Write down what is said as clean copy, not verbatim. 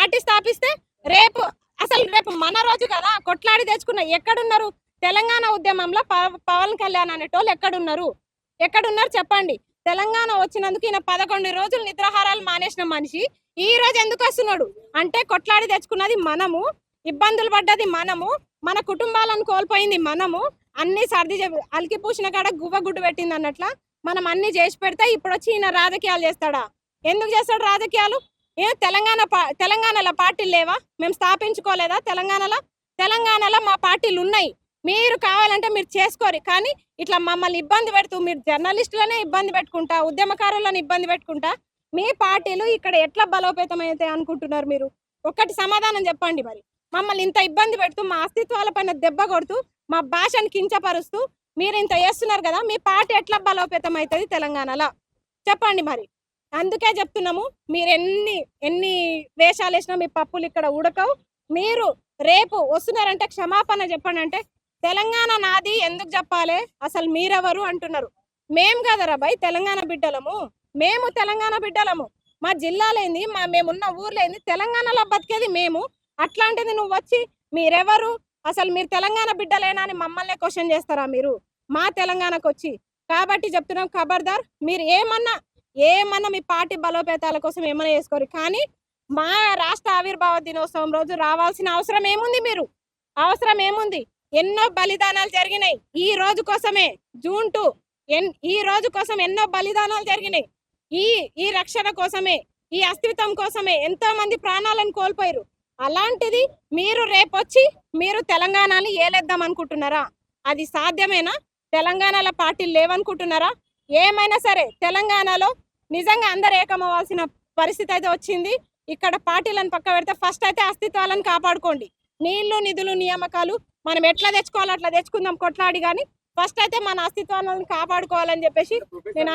Party స్థాపిస్తే రేపు అసలు రేపు మన రోజు కదా, కొట్లాడి తెచ్చుకున్న ఎక్కడున్నారు? తెలంగాణ ఉద్యమంలో పవన్ కళ్యాణ్ అనేటోళ్ళు ఎక్కడున్నారు చెప్పండి. తెలంగాణ వచ్చినందుకు ఈయన 11 రోజులు నిద్రాహారాలు మానేసిన మనిషి ఈ రోజు ఎందుకు వస్తున్నాడు అంటే, కొట్లాడి తెచ్చుకున్నది మనము, ఇబ్బందులు పడ్డది మనము, మన కుటుంబాలను కోల్పోయింది మనము, అన్ని సర్ది అలికి పూసిన కాడ గువ్వ గుడ్డు పెట్టింది అన్నట్ల మనం అన్ని చేసి పెడితే ఇప్పుడు వచ్చి ఈయన రాజకీయాలు చేస్తాడా? ఎందుకు చేస్తాడు రాజకీయాలు? తెలంగాణలో పార్టీలు లేవా? మేము స్థాపించుకోలేదా? తెలంగాణలో మా పార్టీలు ఉన్నాయి. మీరు కావాలంటే మీరు చేసుకోరు, కానీ ఇట్లా మమ్మల్ని ఇబ్బంది పెడుతూ, మీరు జర్నలిస్టులనే ఇబ్బంది పెట్టుకుంటా, ఉద్యమకారులను ఇబ్బంది పెట్టుకుంటా మీ పార్టీలు ఇక్కడ ఎట్లా బలోపేతం అయితే అనుకుంటున్నారు మీరు? ఒక్కటి సమాధానం చెప్పండి. మరి మమ్మల్ని ఇంత ఇబ్బంది పెడుతూ, మా అస్తిత్వాల పైన దెబ్బ కొడుతూ, మా భాషను కించపరుస్తూ మీరు ఇంత చేస్తున్నారు కదా, మీ పార్టీ ఎట్లా బలోపేతం అవుతుంది తెలంగాణలో చెప్పండి. మరి అందుకే చెప్తున్నాము, మీరు ఎన్ని వేషాలు వేసినా మీ పప్పులు ఇక్కడ ఉడకవు. మీరు రేపు వస్తున్నారంటే క్షమాపణ చెప్పండి. అంటే తెలంగాణ నాది ఎందుకు చెప్పాలి, అసలు మీరెవరు అంటున్నారు. మేం కదరా భయ్ తెలంగాణ బిడ్డలము, మేము తెలంగాణ బిడ్డలము. మా జిల్లాలేంది, మేమున్న ఊర్లేంది, తెలంగాణలో బతికేది మేము. అట్లాంటిది నువ్వు వచ్చి మీరెవరు, అసలు మీరు తెలంగాణ బిడ్డలేనా అని మమ్మల్ని క్వశ్చన్ చేస్తారా మీరు మా తెలంగాణకు వచ్చి? కాబట్టి చెప్తున్నాం, ఖబర్దార్. మీరు ఏమన్నా మీ పార్టీ బలోపేతాల కోసం ఏమైనా చేసుకోరు, కానీ మా రాష్ట్ర ఆవిర్భావ దినోత్సవం రోజు రావాల్సిన అవసరం ఏముంది? మీరు అవసరం ఏముంది? ఎన్నో బలిదానాలు జరిగినాయి ఈ రోజు కోసమే. జూన్ 2 ఈ రోజు కోసం ఎన్నో బలిదానాలు జరిగినాయి. ఈ రక్షణ కోసమే, ఈ అస్తిత్వం కోసమే ఎంతో మంది ప్రాణాలను కోల్పోయారు. అలాంటిది మీరు రేపొచ్చి మీరు తెలంగాణని ఏలేద్దాం అనుకుంటున్నారా? అది సాధ్యమేనా? తెలంగాణలో పార్టీలు లేవనుకుంటున్నారా? ఏమైనా సరే తెలంగాణలో నిజంగా అందరు ఏకమవ్వాల్సిన పరిస్థితి అయితే వచ్చింది. ఇక్కడ పార్టీలను పక్క పెడితే ఫస్ట్ అయితే అస్తిత్వాలను కాపాడుకోండి. నీళ్లు, నిధులు, నియామకాలు మనం ఎట్లా తెచ్చుకోవాలో అట్లా తెచ్చుకుందాం కొట్లాడి, కానీ ఫస్ట్ అయితే మన అస్తిత్వాలను కాపాడుకోవాలని చెప్పేసి నేను